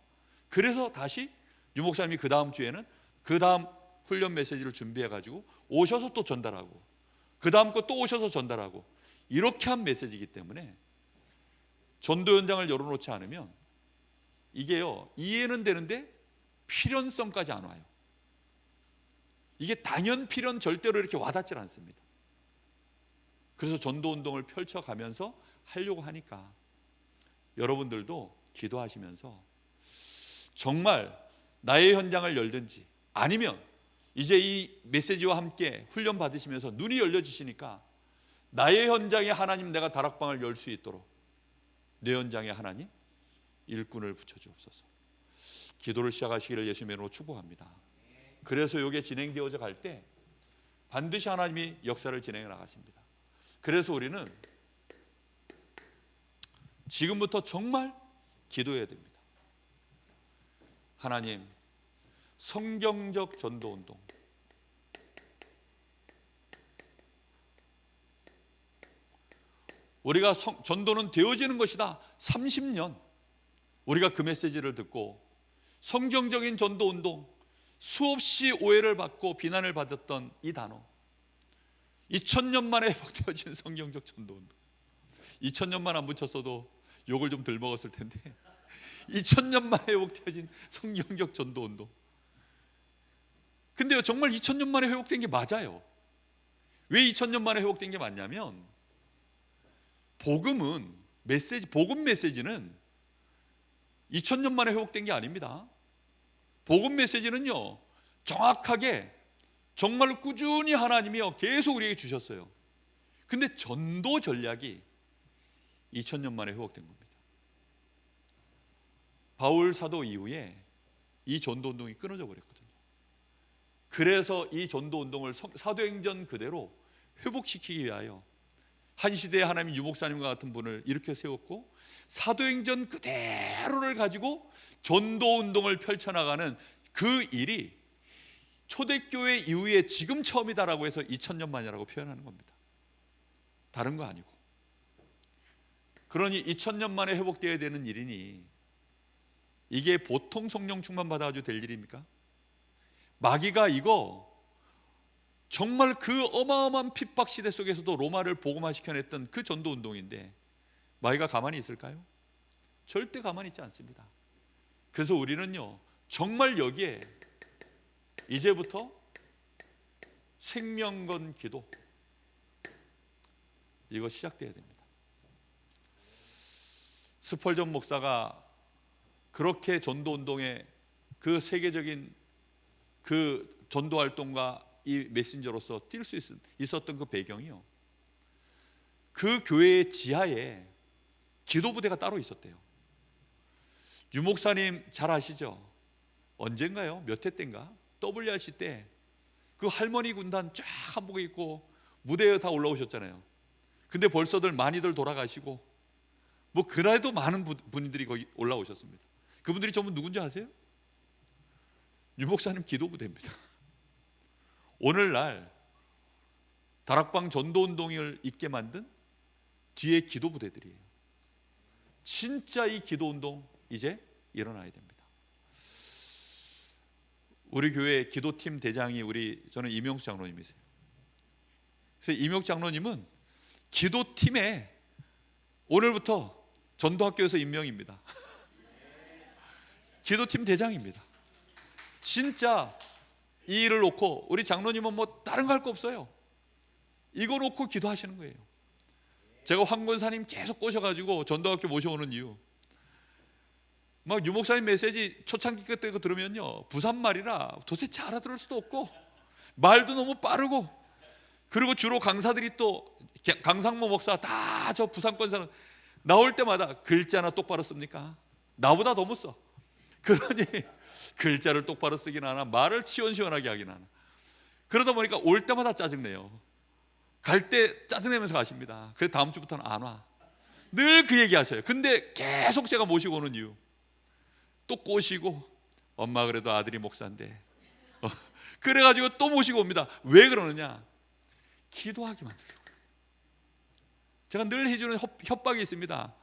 그래서 다시 유목사님이 그 다음 주에는 그 다음 훈련 메시지를 준비해가지고 오셔서 또 전달하고, 그 다음 거 또 오셔서 전달하고, 이렇게 한 메시지이기 때문에 전도 현장을 열어놓지 않으면 이게요 이해는 되는데 필연성까지 안 와요. 이게 당연 필연 절대로 이렇게 와닿질 않습니다. 그래서 전도운동을 펼쳐가면서 하려고 하니까 여러분들도 기도하시면서 정말 나의 현장을 열든지, 아니면 이제 이 메시지와 함께 훈련 받으시면서 눈이 열려지시니까 나의 현장에 하나님, 내가 다락방을 열 수 있도록 내 현장에 하나님 일꾼을 붙여주옵소서. 기도를 시작하시기를 예수님의 이름으로 축복합니다. 그래서 이게 진행되어져 갈 때 반드시 하나님이 역사를 진행해 나가십니다. 그래서 우리는 지금부터 정말 기도해야 됩니다. 하나님, 성경적 전도운동, 우리가 전도는 되어지는 것이다. 30년 우리가 그 메시지를 듣고 성경적인 전도운동, 수없이 오해를 받고 비난을 받았던 이 단어, 2000년 만에 회복되어진 성경적 전도운동. 2000년만 안 붙였어도 욕을 좀 덜 먹었을 텐데 2000년 만에 회복되어진 성경적 전도운동. 근데요 정말 2000년 만에 회복된 게 맞아요. 왜 2000년 만에 회복된 게 맞냐면, 복음은 복음 메시지는 2000년 만에 회복된 게 아닙니다. 복음 메시지는요 정확하게 정말 꾸준히 하나님이요 계속 우리에게 주셨어요. 근데 전도 전략이 2000년 만에 회복된 겁니다. 바울 사도 이후에 이 전도 운동이 끊어져 버렸거든요. 그래서 이 전도 운동을 사도행전 그대로 회복시키기 위하여 한 시대에 하나님 유목사님과 같은 분을 일으켜 세웠고, 사도행전 그대로를 가지고 전도 운동을 펼쳐나가는 그 일이 초대교회 이후에 지금 처음이다라고 해서 2000년 만이라고 표현하는 겁니다. 다른 거 아니고. 그러니 2000년 만에 회복되어야 되는 일이니 이게 보통 성령 충만 받아가지고 될 일입니까? 마귀가 이거 정말 그 어마어마한 핍박 시대 속에서도 로마를 복음화시켜냈던 그 전도 운동인데 마귀가 가만히 있을까요? 절대 가만히 있지 않습니다. 그래서 우리는요 정말 여기에 이제부터 생명건 기도, 이거 시작돼야 됩니다. 스펄전 목사가 그렇게 전도 운동에 그 세계적인 그 전도 활동과 이 메신저로서 뛸 수 있었던 그 배경이요, 그 교회의 지하에 기도부대가 따로 있었대요. 유 목사님 잘 아시죠? 언젠가요? 몇 회 때인가? WRC 때 그 할머니 군단 쫙 한복에 입고 무대에 다 올라오셨잖아요. 근데 벌써들 많이들 돌아가시고 뭐 그날도 많은 분들이 거기 올라오셨습니다. 그분들이 전부 누군지 아세요? 유 목사님 기도부대입니다. 오늘날 다락방 전도운동을 있게 만든 뒤에 기도부대들이에요. 진짜 이 기도운동 이제 일어나야 됩니다. 우리 교회 기도팀 대장이 저는 이명수 장로님이세요. 그래서 이명수 장로님은 기도팀에 오늘부터 전도학교에서 임명입니다. 기도팀 대장입니다. 진짜 이 일을 놓고 우리 장로님은 뭐 다른 거 할 거 없어요. 이거 놓고 기도하시는 거예요. 제가 황 권사님 계속 꼬셔가지고 전도학교 모셔오는 이유, 막 유 목사님 메시지 초창기 때 거 들으면요, 부산 말이라 도대체 알아들을 수도 없고 말도 너무 빠르고, 그리고 주로 강사들이 또 강상모 목사 다 저 부산권 사람 나올 때마다 글자나 똑바로 씁니까? 나보다 더 못 써. 그러니 글자를 똑바로 쓰긴 하나 말을 시원시원하게 하긴 하나. 그러다 보니까 올 때마다 짜증내요. 갈 때 짜증내면서 가십니다. 그래서 다음 주부터는 안 와. 늘 그 얘기 하셔요. 근데 계속 제가 모시고 오는 이유, 또 꼬시고 엄마 그래도 아들이 목사인데 그래가지고 또 모시고 옵니다. 왜 그러느냐? 기도하게 만들려고. 제가 늘 해주는 협박이 있습니다.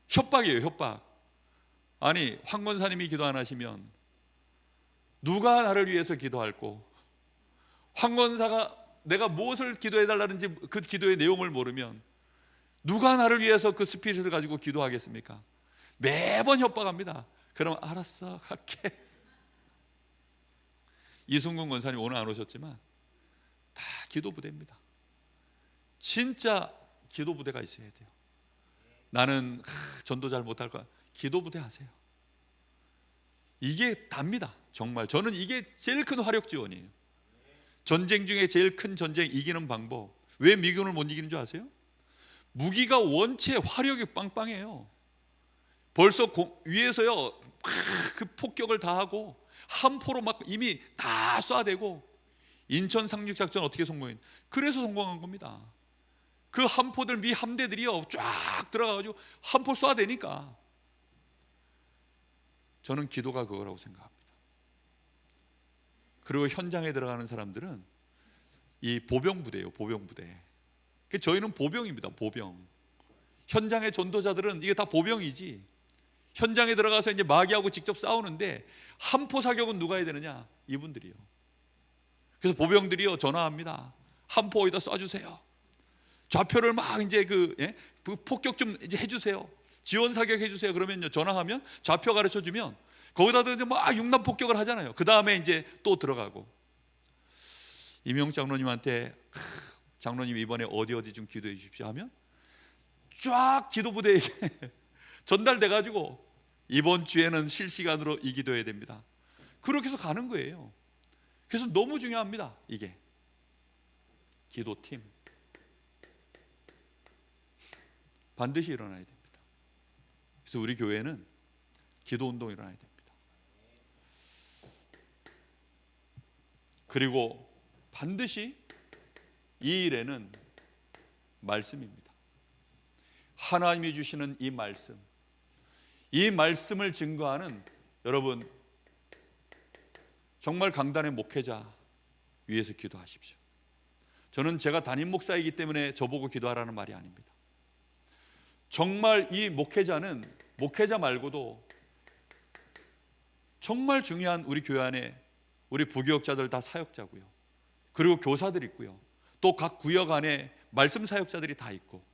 협박이에요, 협박. 아니, 황 권사님이 기도 안 하시면 누가 나를 위해서 기도할꼬? 황 권사가 내가 무엇을 기도해달라는지 그 기도의 내용을 모르면 누가 나를 위해서 그 스피릿을 가지고 기도하겠습니까? 매번 협박합니다. 그럼 알았어, 갈게. 이승근 권사님 오늘 안 오셨지만 다 기도부대입니다. 진짜 기도부대가 있어야 돼요. 나는 전도 잘 못할 거야. 기도부대 하세요. 이게 답니다. 정말 저는 이게 제일 큰 화력 지원이에요. 전쟁 중에 제일 큰 전쟁 이기는 방법, 왜 미군을 못 이기는 줄 아세요? 무기가 원체 화력이 빵빵해요. 벌써 위에서요 그 폭격을 다 하고 함포로 막 이미 다 쏴대고, 인천 상륙작전 어떻게 성공했? 그래서 성공한 겁니다. 그 함포들 미 함대들이요 쫙 들어가가지고 함포 쏴대니까. 저는 기도가 그거라고 생각합니다. 그리고 현장에 들어가는 사람들은 이 보병부대예요, 보병부대. 저희는 보병입니다, 보병. 현장의 전도자들은 이게 다 보병이지. 현장에 들어가서 이제 마귀하고 직접 싸우는데 함포 사격은 누가 해야 되느냐? 이분들이요. 그래서 보병들이요 전화합니다. 함포 어디다 쏴주세요. 좌표를 막 이제 그 폭격 좀 이제 해주세요. 지원 사격 해주세요. 그러면요 전화하면 좌표 가르쳐 주면 거기다도 이제 막 융단 폭격을 하잖아요. 그 다음에 이제 또 들어가고. 이명수 장로님한테 장로님 이번에 어디 좀 기도해 주십시오 하면 쫙 기도부대에게 전달돼 가지고 이번 주에는 실시간으로 이 기도해야 됩니다. 그렇게 해서 가는 거예요. 그래서 너무 중요합니다. 이게 기도팀 반드시 일어나야 됩니다. 그래서 우리 교회는 기도운동이 일어나야 됩니다. 그리고 반드시 이 일에는 말씀입니다. 하나님이 주시는 이 말씀, 이 말씀을 증거하는 여러분 정말 강단의 목회자 위해서 기도하십시오. 저는 제가 담임 목사이기 때문에 저보고 기도하라는 말이 아닙니다. 정말 이 목회자는 목회자 말고도 정말 중요한 우리 교회 안에 우리 부교역자들 다 사역자고요. 그리고 교사들 있고요. 또 각 구역 안에 말씀 사역자들이 다 있고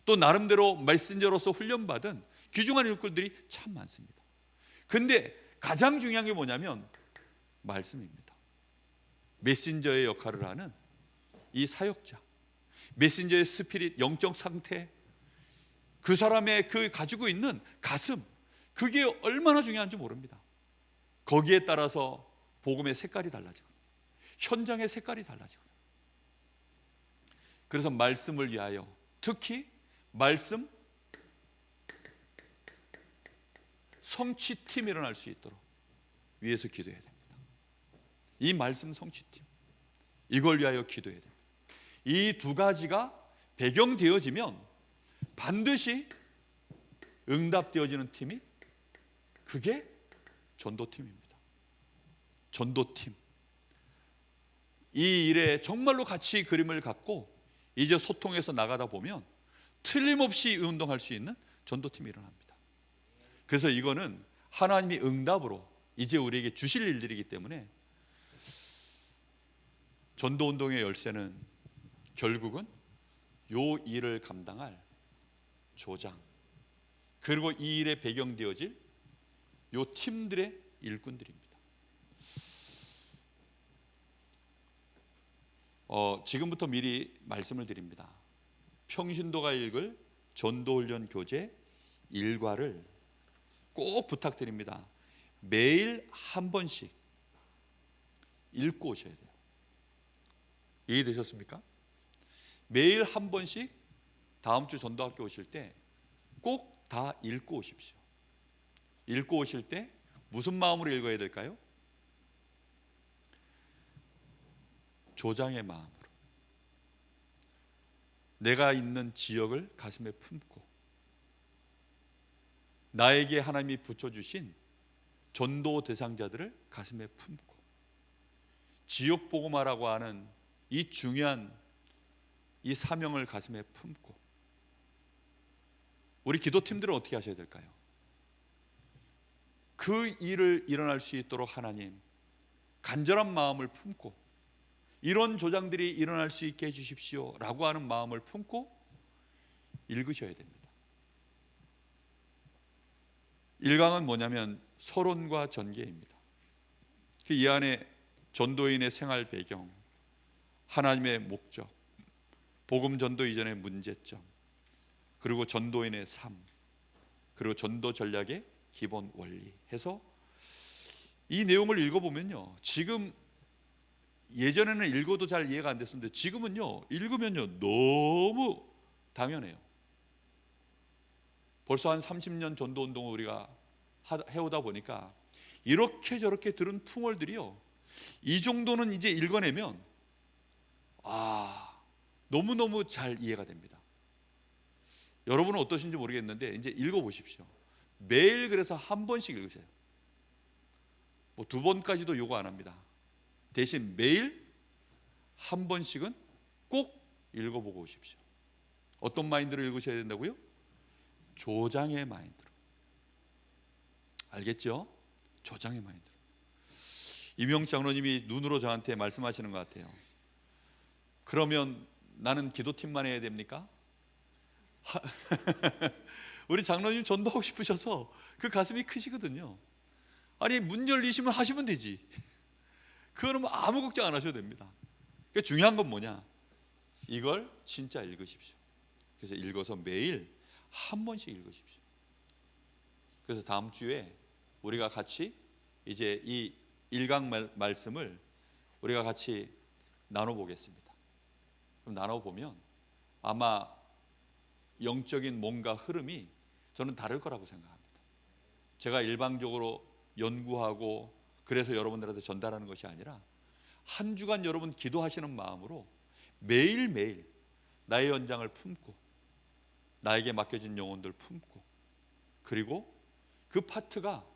또 나름대로 메신저로서 훈련받은 귀중한 일꾼들이 참 많습니다. 근데 가장 중요한 게 뭐냐면 말씀입니다. 메신저의 역할을 하는 이 사역자, 메신저의 스피릿, 영적 상태, 그 사람의 그 가지고 있는 가슴, 그게 얼마나 중요한지 모릅니다. 거기에 따라서 복음의 색깔이 달라지고 현장의 색깔이 달라지거든요. 그래서 말씀을 위하여, 특히 말씀 성취팀이 일어날 수 있도록 위해서 기도해야 됩니다. 이 말씀 성취팀, 이걸 위하여 기도해야 됩니다. 이 두 가지가 배경되어지면 반드시 응답되어지는 팀이, 그게 전도팀입니다. 전도팀. 이 일에 정말로 같이 그림을 갖고 이제 소통해서 나가다 보면 틀림없이 운동할 수 있는 전도팀이 일어납니다. 그래서 이거는 하나님이 응답으로 이제 우리에게 주실 일들이기 때문에 전도운동의 열쇠는 결국은 요 일을 감당할 조장, 그리고 이 일에 배경되어질 요 팀들의 일꾼들입니다. 지금부터 미리 말씀을 드립니다. 평신도가 읽을 전도훈련 교재 일과를 꼭 부탁드립니다. 매일 한 번씩 읽고 오셔야 돼요. 이해되셨습니까? 매일 한 번씩 다음 주 전도학교 오실 때 꼭 다 읽고 오십시오. 읽고 오실 때 무슨 마음으로 읽어야 될까요? 조장의 마음으로. 내가 있는 지역을 가슴에 품고 나에게 하나님이 붙여주신 전도 대상자들을 가슴에 품고 지역복음화라고 하는 이 중요한 이 사명을 가슴에 품고. 우리 기도팀들은 어떻게 하셔야 될까요? 그 일을 일어날 수 있도록 하나님 간절한 마음을 품고 이런 조장들이 일어날 수 있게 해주십시오 라고 하는 마음을 품고 읽으셔야 됩니다. 1강은 뭐냐면 서론과 전개입니다. 이 안에 전도인의 생활 배경, 하나님의 목적, 복음 전도 이전의 문제점, 그리고 전도인의 삶, 그리고 전도 전략의 기본 원리 해서 이 내용을 읽어보면요, 지금 예전에는 읽어도 잘 이해가 안 됐었는데 지금은요 읽으면요 너무 당연해요. 벌써 한 30년 전도운동을 우리가 해오다 보니까 이렇게 저렇게 들은 풍월들이요, 이 정도는 이제 읽어내면 너무너무 잘 이해가 됩니다. 여러분은 어떠신지 모르겠는데 이제 읽어보십시오. 매일 그래서 한 번씩 읽으세요. 뭐 2번까지도 요구 안 합니다. 대신 매일 한 번씩은 꼭 읽어보고 오십시오. 어떤 마인드로 읽으셔야 된다고요? 조장의 마인드로. 알겠죠? 조장의 마인드로. 이명수 장로님이 눈으로 저한테 말씀하시는 것 같아요. 그러면 나는 기도팀만 해야 됩니까? 우리 장로님 전도하고 싶으셔서 그 가슴이 크시거든요. 아니 문 열리시면 하시면 되지. 그거는 아무 걱정 안 하셔도 됩니다. 그러니까 중요한 건 뭐냐? 이걸 진짜 읽으십시오. 그래서 읽어서 매일 한 번씩 읽으십시오. 그래서 다음 주에 우리가 같이 이제 이 1강 말씀을 우리가 같이 나눠보겠습니다. 그럼 나눠보면 아마 영적인 뭔가 흐름이 저는 다를 거라고 생각합니다. 제가 일방적으로 연구하고 그래서 여러분들한테 전달하는 것이 아니라 한 주간 여러분 기도하시는 마음으로 매일매일 나의 연장을 품고 나에게 맡겨진 영혼들 품고, 그리고 그 파트가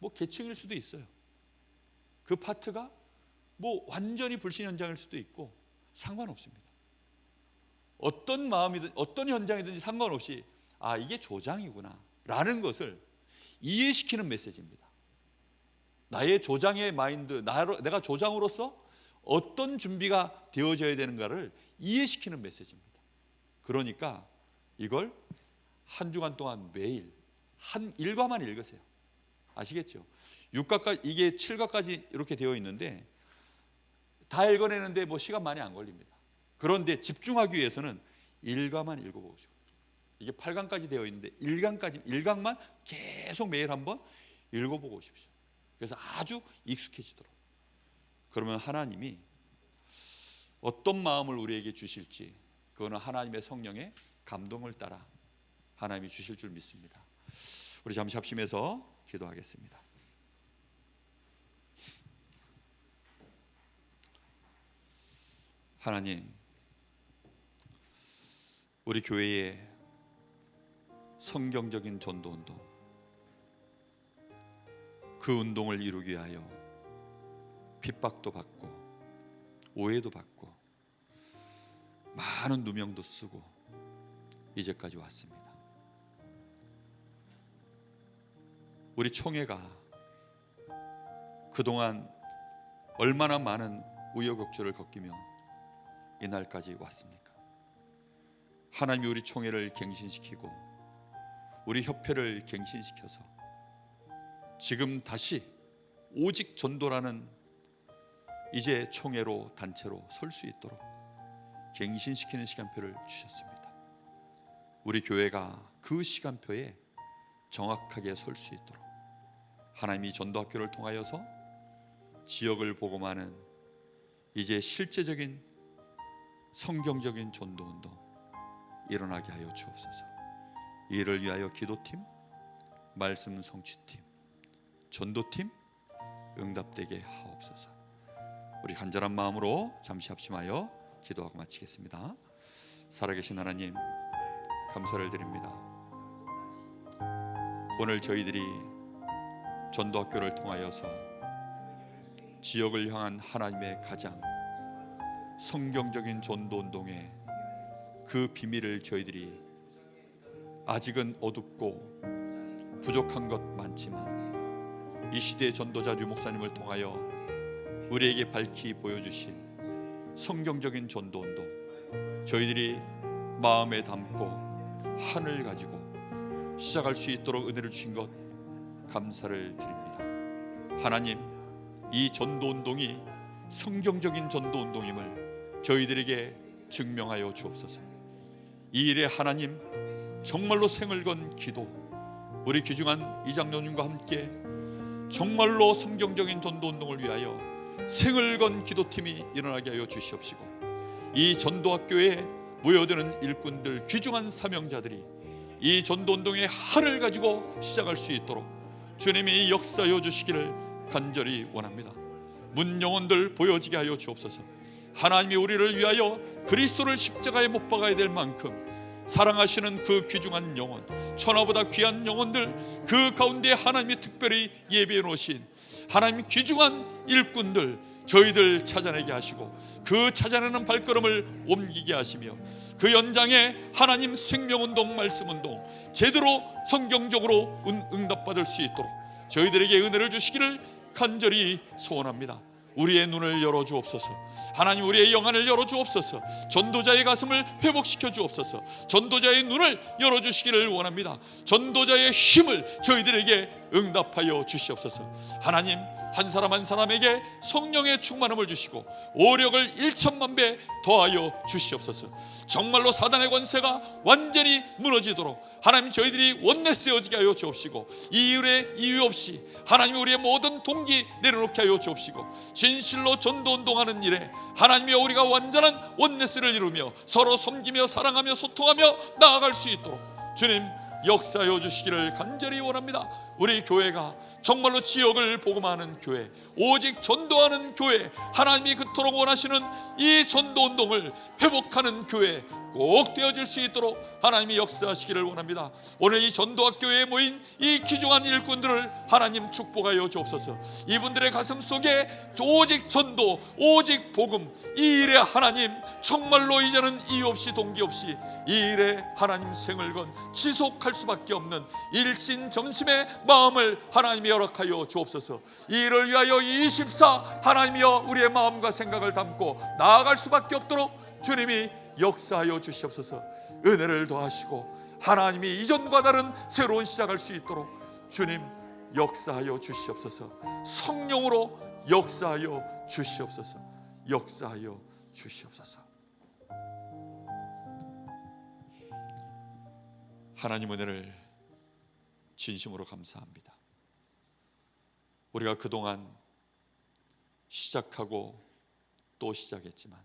뭐 계층일 수도 있어요. 그 파트가 뭐 완전히 불신 현장일 수도 있고 상관없습니다. 어떤 마음이든 어떤 현장이든지 상관없이 이게 조장이구나 라는 것을 이해시키는 메시지입니다. 나의 조장의 마인드, 내가 조장으로서 어떤 준비가 되어져야 되는가를 이해시키는 메시지입니다. 그러니까 이걸 한 주간 동안 매일 한 일과만 읽으세요. 아시겠죠? 6과까지, 이게 7과까지 이렇게 되어 있는데 다 읽어내는데 뭐 시간 많이 안 걸립니다. 그런데 집중하기 위해서는 1과만 읽어보죠. 이게 8강까지 되어 있는데 1강만 계속 매일 한번 읽어보고 오십시오. 그래서 아주 익숙해지도록. 그러면 하나님이 어떤 마음을 우리에게 주실지 그거는 하나님의 성령의 감동을 따라 하나님이 주실 줄 믿습니다. 우리 잠시 합심해서 기도하겠습니다. 하나님, 우리 교회의 성경적인 전도운동, 그 운동을 이루기 위하여 핍박도 받고 오해도 받고 많은 누명도 쓰고 이제까지 왔습니다. 우리 총회가 그동안 얼마나 많은 우여곡절을 겪으며 이날까지 왔습니까? 하나님이 우리 총회를 갱신시키고 우리 협회를 갱신시켜서 지금 다시 오직 전도라는 이제 총회로 단체로 설 수 있도록 갱신시키는 시간표를 주셨습니다. 우리 교회가 그 시간표에 정확하게 설 수 있도록 하나님이 전도학교를 통하여서 지역을 복음하는 이제 실제적인 성경적인 전도운동 일어나게 하여 주옵소서. 이를 위하여 기도팀, 말씀 성취팀, 전도팀 응답되게 하옵소서. 우리 간절한 마음으로 잠시 합심하여 기도하고 마치겠습니다. 살아계신 하나님, 감사를 드립니다. 오늘 저희들이 전도학교를 통하여서 지역을 향한 하나님의 가장 성경적인 전도운동의 그 비밀을 저희들이 아직은 어둡고 부족한 것 많지만 이 시대의 전도자 유 목사님을 통하여 우리에게 밝히 보여주신 성경적인 전도운동, 저희들이 마음에 담고 한을 가지고 시작할 수 있도록 은혜를 주신 것 감사를 드립니다. 하나님, 이 전도운동이 성경적인 전도운동임을 저희들에게 증명하여 주옵소서. 이 일에 하나님 정말로 생을 건 기도, 우리 귀중한 이장로님과 함께 정말로 성경적인 전도운동을 위하여 생을 건 기도팀이 일어나게 하여 주시옵시고, 이 전도학교에 모여드는 일꾼들, 귀중한 사명자들이 이 전도운동의 할을 가지고 시작할 수 있도록 주님이 역사하여 주시기를 간절히 원합니다. 문 영혼들 보여지게 하여 주옵소서. 하나님이 우리를 위하여 그리스도를 십자가에 못 박아야 될 만큼 사랑하시는 그 귀중한 영혼, 천하보다 귀한 영혼들, 그 가운데 하나님이 특별히 예비해 놓으신 하나님 귀중한 일꾼들, 저희들 찾아내게 하시고 그 찾아내는 발걸음을 옮기게 하시며 그 연장에 하나님 생명운동, 말씀운동 제대로 성경적으로 응답받을 수 있도록 저희들에게 은혜를 주시기를 간절히 소원합니다. 우리의 눈을 열어주옵소서. 하나님, 우리의 영안을 열어주옵소서. 전도자의 가슴을 회복시켜 주옵소서. 전도자의 눈을 열어주시기를 원합니다. 전도자의 힘을 저희들에게 응답하여 주시옵소서. 하나님, 한 사람 한 사람에게 성령의 충만함을 주시고 오력을 1천만 배 더하여 주시옵소서. 정말로 사단의 권세가 완전히 무너지도록 하나님, 저희들이 원내세워지게 하여 주옵시고 이 일에 이유 없이 하나님 우리의 모든 동기 내려놓게 하여 주옵시고 진실로 전도운동하는 일에 하나님이 우리가 완전한 원내스를 이루며 서로 섬기며 사랑하며 소통하며 나아갈 수 있도록 주님 역사하여 주시기를 간절히 원합니다. 우리 교회가 정말로 지역을 복음하는 교회, 오직 전도하는 교회, 하나님이 그토록 원하시는 이 전도운동을 회복하는 교회 꼭 되어질 수 있도록 하나님이 역사하시기를 원합니다. 오늘 이 전도학교에 모인 이 귀중한 일꾼들을 하나님 축복하여 주옵소서. 이분들의 가슴 속에 오직 전도, 오직 복음, 이 일에 하나님 정말로 이제는 이유 없이 동기 없이 이 일에 하나님 생을 건 지속할 수밖에 없는 일신전심의 마음을 하나님이 허락하여 주옵소서. 이 일을 위하여 24 하나님이여 우리의 마음과 생각을 담고 나아갈 수밖에 없도록 주님이 역사하여 주시옵소서. 은혜를 더하시고 하나님이 이전과 다른 새로운 시작할 수 있도록 주님 역사하여 주시옵소서. 성령으로 역사하여 주시옵소서. 역사하여 주시옵소서. 하나님 은혜를 진심으로 감사합니다. 우리가 그동안 시작하고 또 시작했지만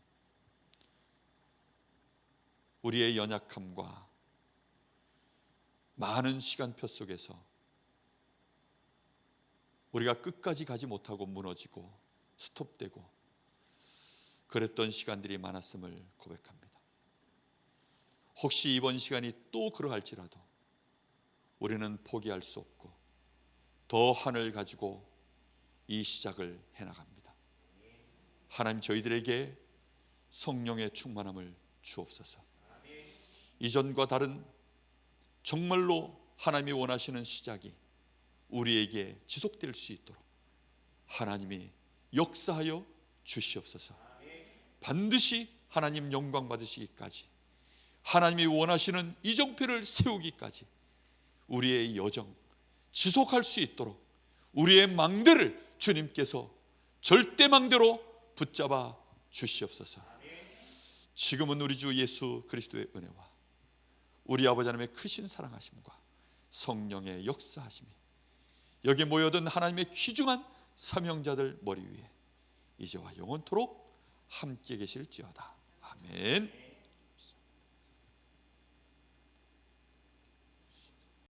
우리의 연약함과 많은 시간표 속에서 우리가 끝까지 가지 못하고 무너지고 스톱되고 그랬던 시간들이 많았음을 고백합니다. 혹시 이번 시간이 또 그러할지라도 우리는 포기할 수 없고 더 한을 가지고 이 시작을 해나갑니다. 하나님, 저희들에게 성령의 충만함을 주옵소서. 이전과 다른 정말로 하나님이 원하시는 시작이 우리에게 지속될 수 있도록 하나님이 역사하여 주시옵소서. 반드시 하나님 영광 받으시기까지, 하나님이 원하시는 이정표를 세우기까지 우리의 여정 지속할 수 있도록 우리의 망대를 주님께서 절대 망대로 붙잡아 주시옵소서. 지금은 우리 주 예수 그리스도의 은혜와 우리 아버지 하나님의 크신 사랑하심과 성령의 역사하심이 여기 모여든 하나님의 귀중한 사명자들 머리 위에 이제와 영원토록 함께 계실지어다. 아멘.